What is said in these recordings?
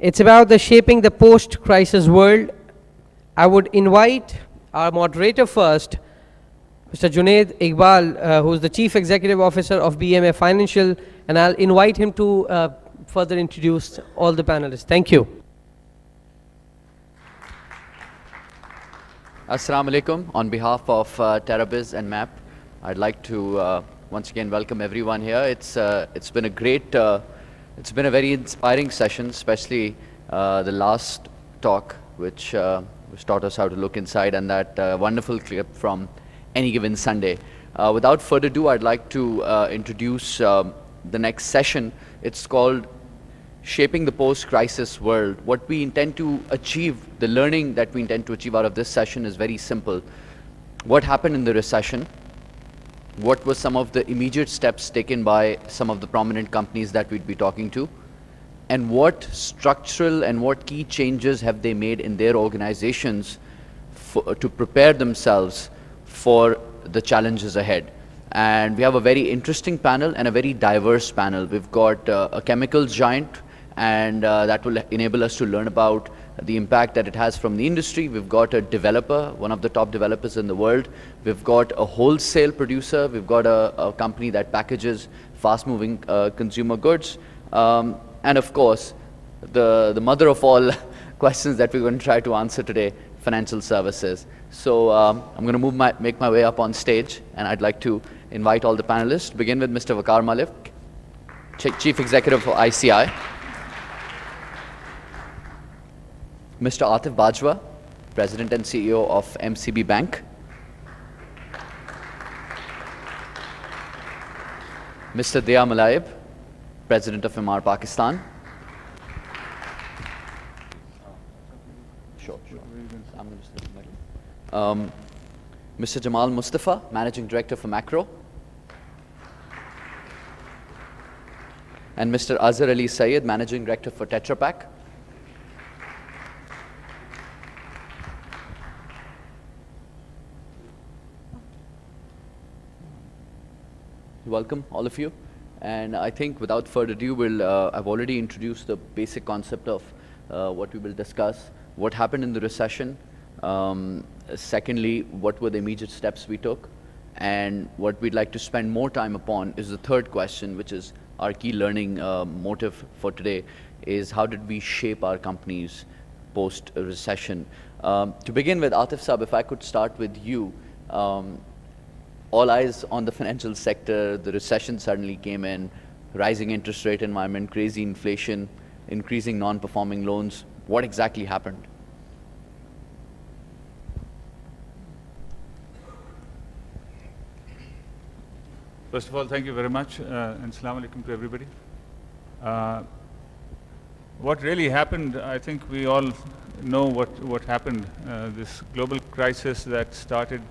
It's about the shaping the post-crisis world. I would invite our moderator first, Mr. Junaid Iqbal, who's the Chief Executive Officer of BMA Financial, and I'll invite him to further introduce all the panelists. Thank you. Assalamu alaikum. On behalf of TerraBiz and MAP, I'd like to once again welcome everyone here. It's been a great, it's been a very inspiring session, especially the last talk, which taught us how to look inside, and that wonderful clip from Any Given Sunday. Without further ado, I'd like to introduce the next session. It's called Shaping the Post-Crisis World. What we intend to achieve, the learning that we intend to achieve out of this session is very simple. What happened in the recession? What were some of the immediate steps taken by some of the prominent companies that we'd be talking to? And what structural and what key changes have they made in their organizations to prepare themselves for the challenges ahead? And we have a very interesting panel and a very diverse panel. We've got a chemicals giant, and that will enable us to learn about the impact that it has from the industry. We've got a developer, one of the top developers in the world. We've got a wholesale producer. We've got a company that packages fast-moving consumer goods. And of course, the mother of all questions that we're going to try to answer today, financial services. So I'm going to make my way up on stage, and I'd like to invite all the panelists. Begin with Mr. Waqar Malik, Chief Executive for ICI. Mr. Atif Bajwa, President and CEO of MCB Bank. Mr. Dia Malaib, President of MR Pakistan. Sure. I'm going to step in the middle. Mr. Jamal Mustafa, Managing Director for Macro. And Mr. Azhar Ali Syed, Managing Director for Tetra Pak. Welcome, all of you. And I think without further ado, I've already introduced the basic concept of what we will discuss, what happened in the recession, secondly, what were the immediate steps we took, and what we'd like to spend more time upon is the third question, which is our key learning motive for today, is how did we shape our companies post-recession. To begin with, Atif Saab, if I could start with you. All eyes on the financial sector, the recession suddenly came in, rising interest rate environment, crazy inflation, increasing non-performing loans. What exactly happened? First of all, thank you very much, and Assalamu alaikum to everybody. What really happened, I think we all know what happened. This global crisis that started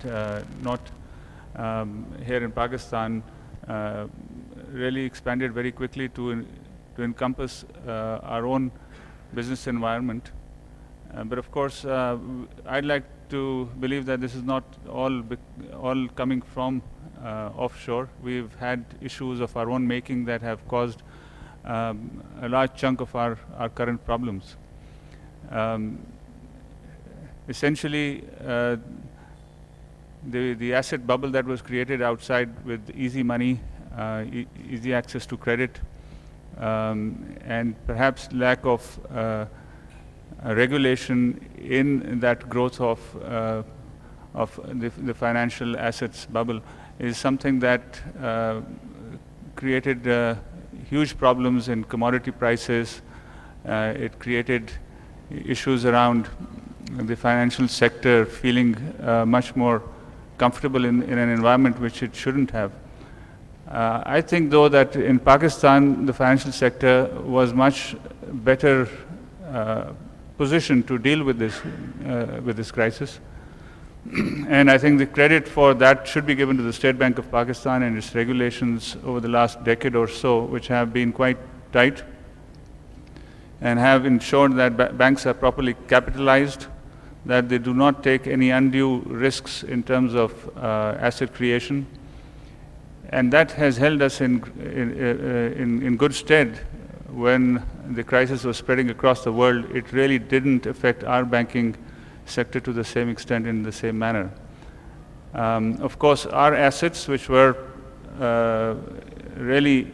not here in Pakistan really expanded very quickly to encompass our own business environment. But of course, I'd like to believe that this is not all coming from offshore. We've had issues of our own making that have caused a large chunk of our current problems. Essentially, the asset bubble that was created outside with easy money, easy access to credit, and perhaps lack of regulation in that growth of the financial assets bubble is something that created huge problems in commodity prices. It created issues around the financial sector feeling much more comfortable in an environment which it shouldn't have. I think, though, that in Pakistan, the financial sector was much better positioned to deal with this crisis. And I think the credit for that should be given to the State Bank of Pakistan and its regulations over the last decade or so, which have been quite tight and have ensured that banks are properly capitalized, that they do not take any undue risks in terms of asset creation. And that has held us in good stead when the crisis was spreading across the world, it really didn't affect our banking sector to the same extent in the same manner. Of course, our assets, which were really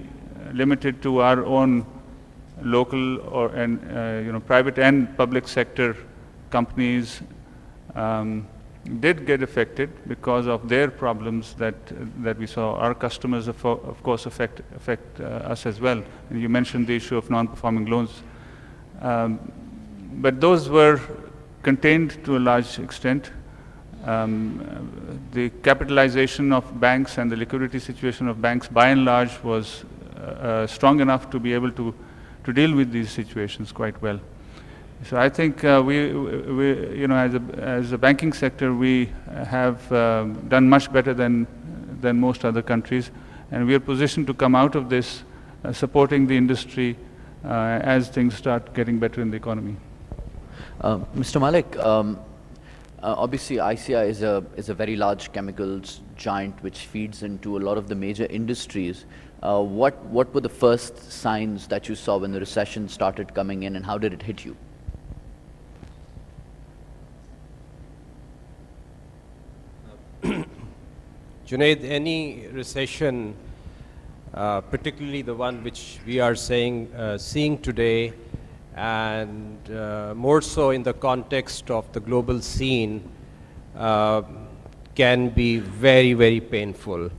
limited to our own local and private and public sector companies, did get affected because of their problems that we saw. Our customers, of course, affect us as well. And you mentioned the issue of non-performing loans, but those were contained to a large extent. The capitalization of banks and the liquidity situation of banks, by and large, was strong enough to be able to deal with these situations quite well. So I think as a banking sector, we have done much better than most other countries, and we are positioned to come out of this supporting the industry as things start getting better in the economy. Mr. Malik, obviously ICI is a very large chemicals giant which feeds into a lot of the major industries. What were the first signs that you saw when the recession started coming in, and how did it hit you? Junaid, any recession, particularly the one which we are seeing today, and more so in the context of the global scene, can be very, very painful.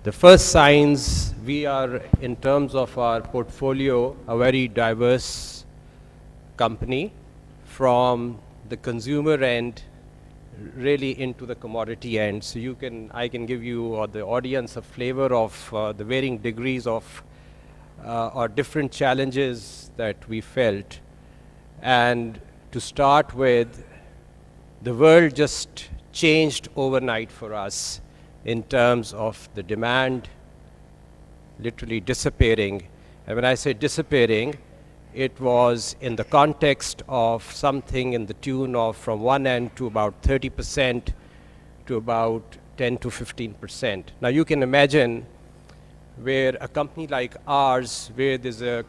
The first signs, we are, in terms of our portfolio, a very diverse company, from the consumer end really into the commodity end. So I can give you or the audience a flavor of the varying degrees of or different challenges that we felt. And to start with, the world just changed overnight for us in terms of the demand literally disappearing. And when I say disappearing, it was in the context of something in the tune of from one end to about 30% to about 10 to 15%. Now you can imagine where a company like ours, where there's a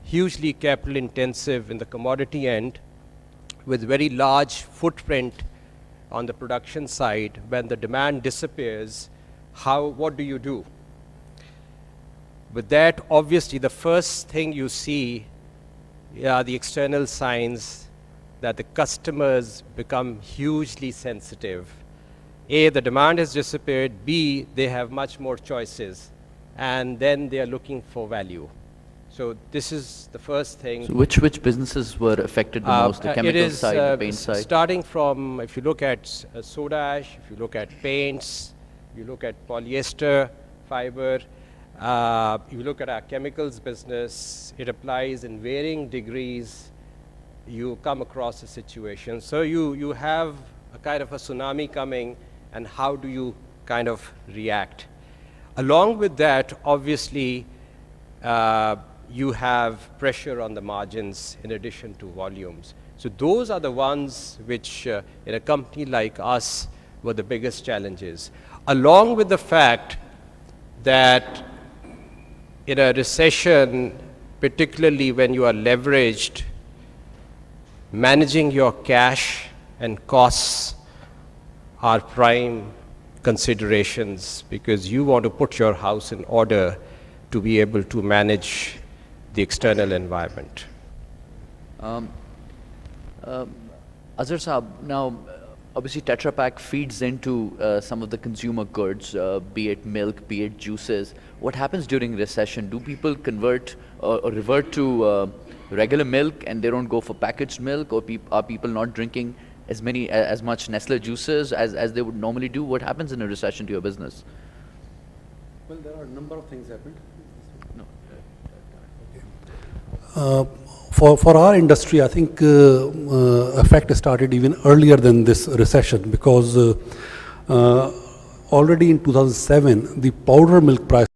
hugely capital intensive in the commodity end with very large footprint on the production side, when the demand disappears, what do you do? With that, obviously the first thing you see are the external signs that the customers become hugely sensitive. A, the demand has disappeared. B, they have much more choices. And then they are looking for value. So this is the first thing. So which businesses were affected the most? The chemical side, the paint side? Starting from, if you look at soda ash, if you look at paints, you look at polyester fiber, if you look at our chemicals business, it applies in varying degrees. You come across a situation. So you have a kind of a tsunami coming, and how do you kind of react? Along with that, obviously, you have pressure on the margins in addition to volumes. So those are the ones which, in a company like us, were the biggest challenges. Along with the fact that in a recession, particularly when you are leveraged, managing your cash and costs are prime considerations, because you want to put your house in order to be able to manage the external environment. Azhar Saab, now obviously Tetra Pak feeds into some of the consumer goods, be it milk, be it juices. What happens during recession? Do people convert or revert to regular milk and they don't go for packaged milk, or are people not drinking as much Nestle juices as they would normally do? What happens in a recession to your business? Well, there are a number of things happened. For our industry, I think effect started even earlier than this recession, because already in 2007, the powder milk price